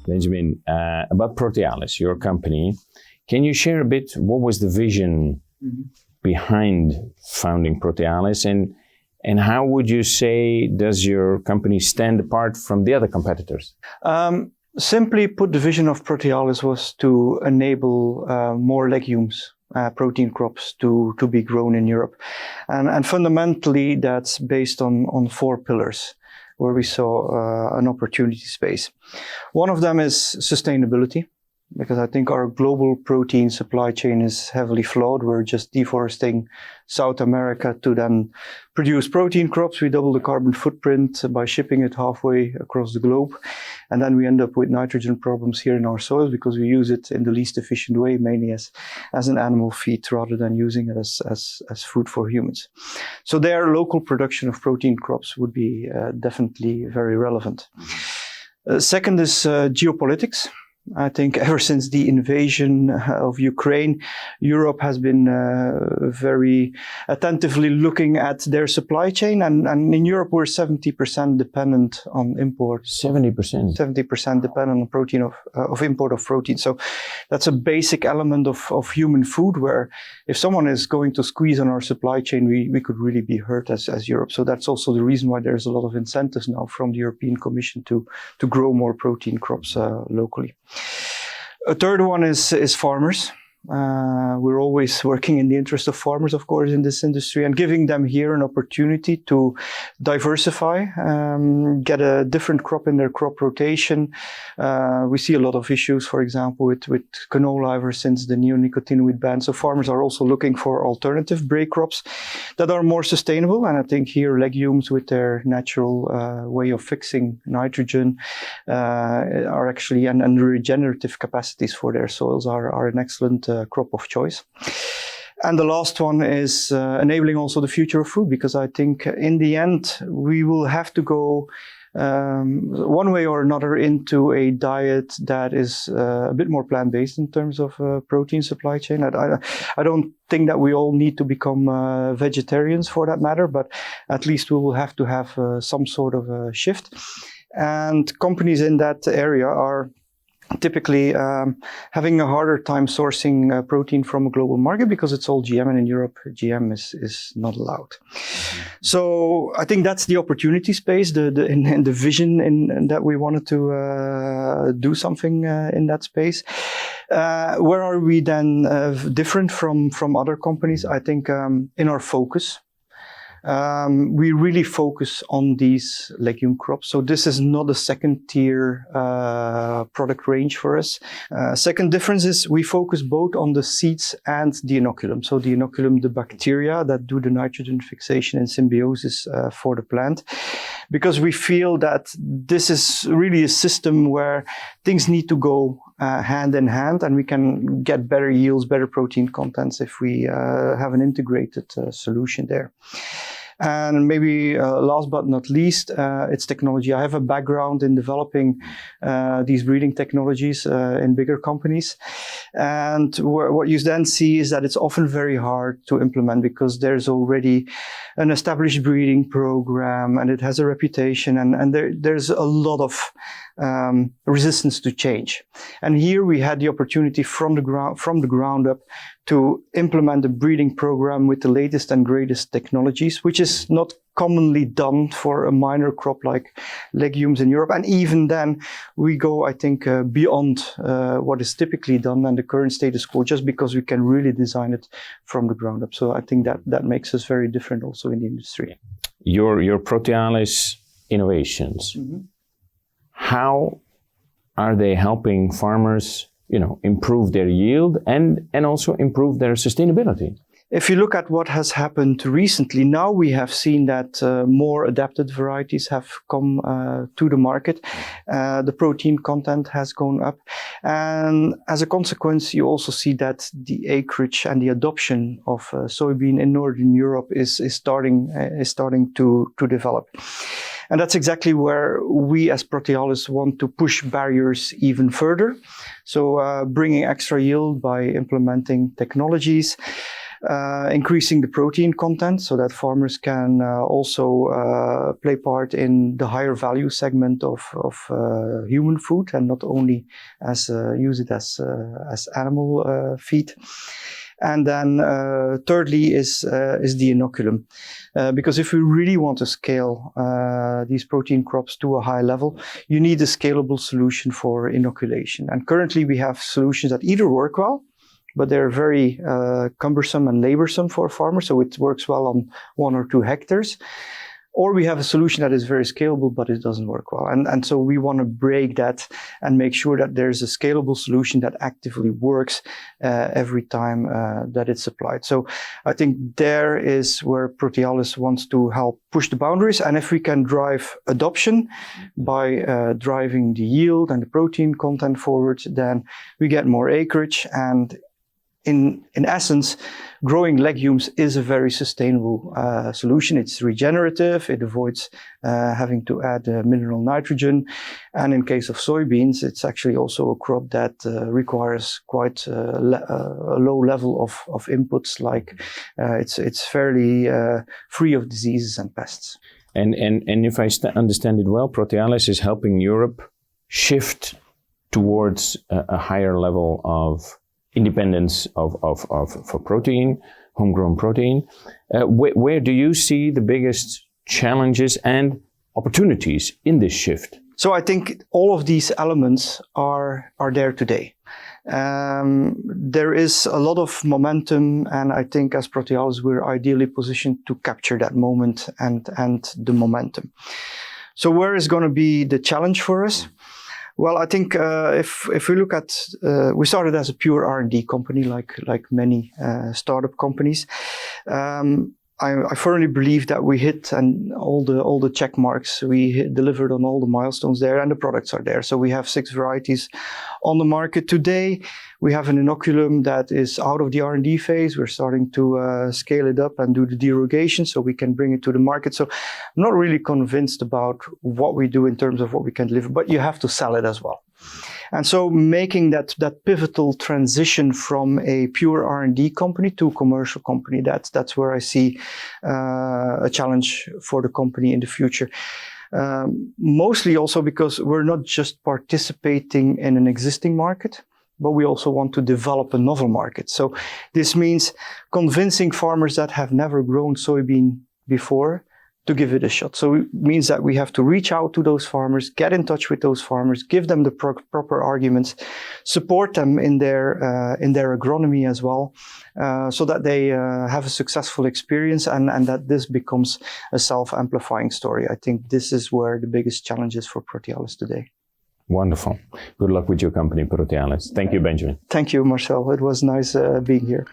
Benjamin, about Protealis, your company. Can you share a bit what was the vision behind founding Protealis, and how would you say does your company stand apart from the other competitors? Simply put, the vision of Protealis was to enable more legumes, protein crops to be grown in Europe. And fundamentally, that's based on 4 pillars where we saw an opportunity space. One of them is sustainability, because I think our global protein supply chain is heavily flawed. We're just deforesting South America to then produce protein crops. We double the carbon footprint by shipping it halfway across the globe. And then we end up with nitrogen problems here in our soils because we use it in the least efficient way, mainly as an animal feed rather than using it as food for humans. So there, local production of protein crops would be definitely very relevant. Second is geopolitics. I think ever since the invasion of Ukraine, Europe has been very attentively looking at their supply chain. And in Europe, we're 70% dependent on import. 70%? 70% dependent on protein of import of protein. So that's a basic element of human food where if someone is going to squeeze on our supply chain, we could really be hurt as Europe. So that's also the reason why there's a lot of incentives now from the European Commission to grow more protein crops locally. A third one is farmers. We're always working in the interest of farmers, of course, in this industry, and giving them here an opportunity to diversify, get a different crop in their crop rotation. We see a lot of issues, for example, with canola ever since the neonicotinoid ban. So farmers are also looking for alternative break crops that are more sustainable. And I think here legumes with their natural way of fixing nitrogen are actually, and regenerative capacities for their soils are an excellent crop of choice. And the last one is enabling also the future of food, because I think in the end we will have to go one way or another into a diet that is a bit more plant-based in terms of protein supply chain. I don't think that we all need to become vegetarians for that matter, but at least we will have to have some sort of a shift. And companies in that area are typically having a harder time sourcing protein from a global market because it's all GM, and in Europe GM is not allowed. So I think that's the opportunity space, the vision in that we wanted to do something in that space. Where are we then different from other companies? I think in our focus. We really focus on these legume crops. So this is not a second tier product range for us. Second difference is we focus both on the seeds and the inoculum. So the inoculum, the bacteria that do the nitrogen fixation and symbiosis for the plant. Because we feel that this is really a system where things need to go hand in hand, and we can get better yields, better protein contents if we have an integrated solution there. And maybe last but not least, it's technology. I have a background in developing these breeding technologies in bigger companies. And what you then see is that it's often very hard to implement because there's already an established breeding program and it has a reputation, and there's a lot of resistance to change. And here we had the opportunity from the ground up to implement a breeding program with the latest and greatest technologies, which is not commonly done for a minor crop like legumes in Europe. And even then, we go, I think, beyond what is typically done and the current status quo, just because we can really design it from the ground up. So I think that makes us very different also in the industry. Your Protealis innovations, how are they helping farmers, improve their yield and also improve their sustainability? If you look at what has happened recently, now we have seen that more adapted varieties have come to the market. The protein content has gone up. And as a consequence, you also see that the acreage and the adoption of soybean in Northern Europe is starting to develop. And that's exactly where we as Protealis want to push barriers even further. So bringing extra yield by implementing technologies. increasing the protein content so that farmers can also play part in the higher value segment of human food and not only use it as animal feed. And then thirdly is the inoculum. Because if we really want to scale these protein crops to a high level, you need a scalable solution for inoculation. And currently we have solutions that either work well, but they're very cumbersome and laborsome for farmers, so it works well on 1 or 2 hectares. Or we have a solution that is very scalable, but it doesn't work well. And so we want to break that and make sure that there's a scalable solution that actively works every time that it's applied. So I think there is where Protealis wants to help push the boundaries. And if we can drive adoption by driving the yield and the protein content forward, then we get more acreage. And in essence, growing legumes is a very sustainable solution. It's regenerative. It avoids having to add mineral nitrogen. And in case of soybeans, it's actually also a crop that requires quite a low level of inputs. Like it's fairly free of diseases and pests. And if I understand it well, Protealis is helping Europe shift towards a higher level of independence for protein, homegrown protein. Where do you see the biggest challenges and opportunities in this shift? So I think all of these elements are there today. There is a lot of momentum, and I think as Protealis we're ideally positioned to capture that moment and the momentum. So where is going to be the challenge for us? Well, I think if we look at, we started as a pure R&D company, like many startup companies. I firmly believe that we hit and all the check marks. We delivered on all the milestones there, and the products are there. So we have 6 varieties on the market today. We have an inoculum that is out of the R&D phase. We're starting to scale it up and do the derogation so we can bring it to the market. So I'm not really convinced about what we do in terms of what we can deliver, but you have to sell it as well. And so making that pivotal transition from a pure R&D company to a commercial company, that's where I see a challenge for the company in the future. Mostly also because we're not just participating in an existing market, but we also want to develop a novel market. So this means convincing farmers that have never grown soybean before to give it a shot. So it means that we have to reach out to those farmers, get in touch with those farmers, give them the proper arguments, support them in their agronomy as well, so that they have a successful experience and that this becomes a self-amplifying story. I think this is where the biggest challenge is for Protealis today. Wonderful. Good luck with your company, Protealis. Thank you, Benjamin. Thank you, Marcel. It was nice being here.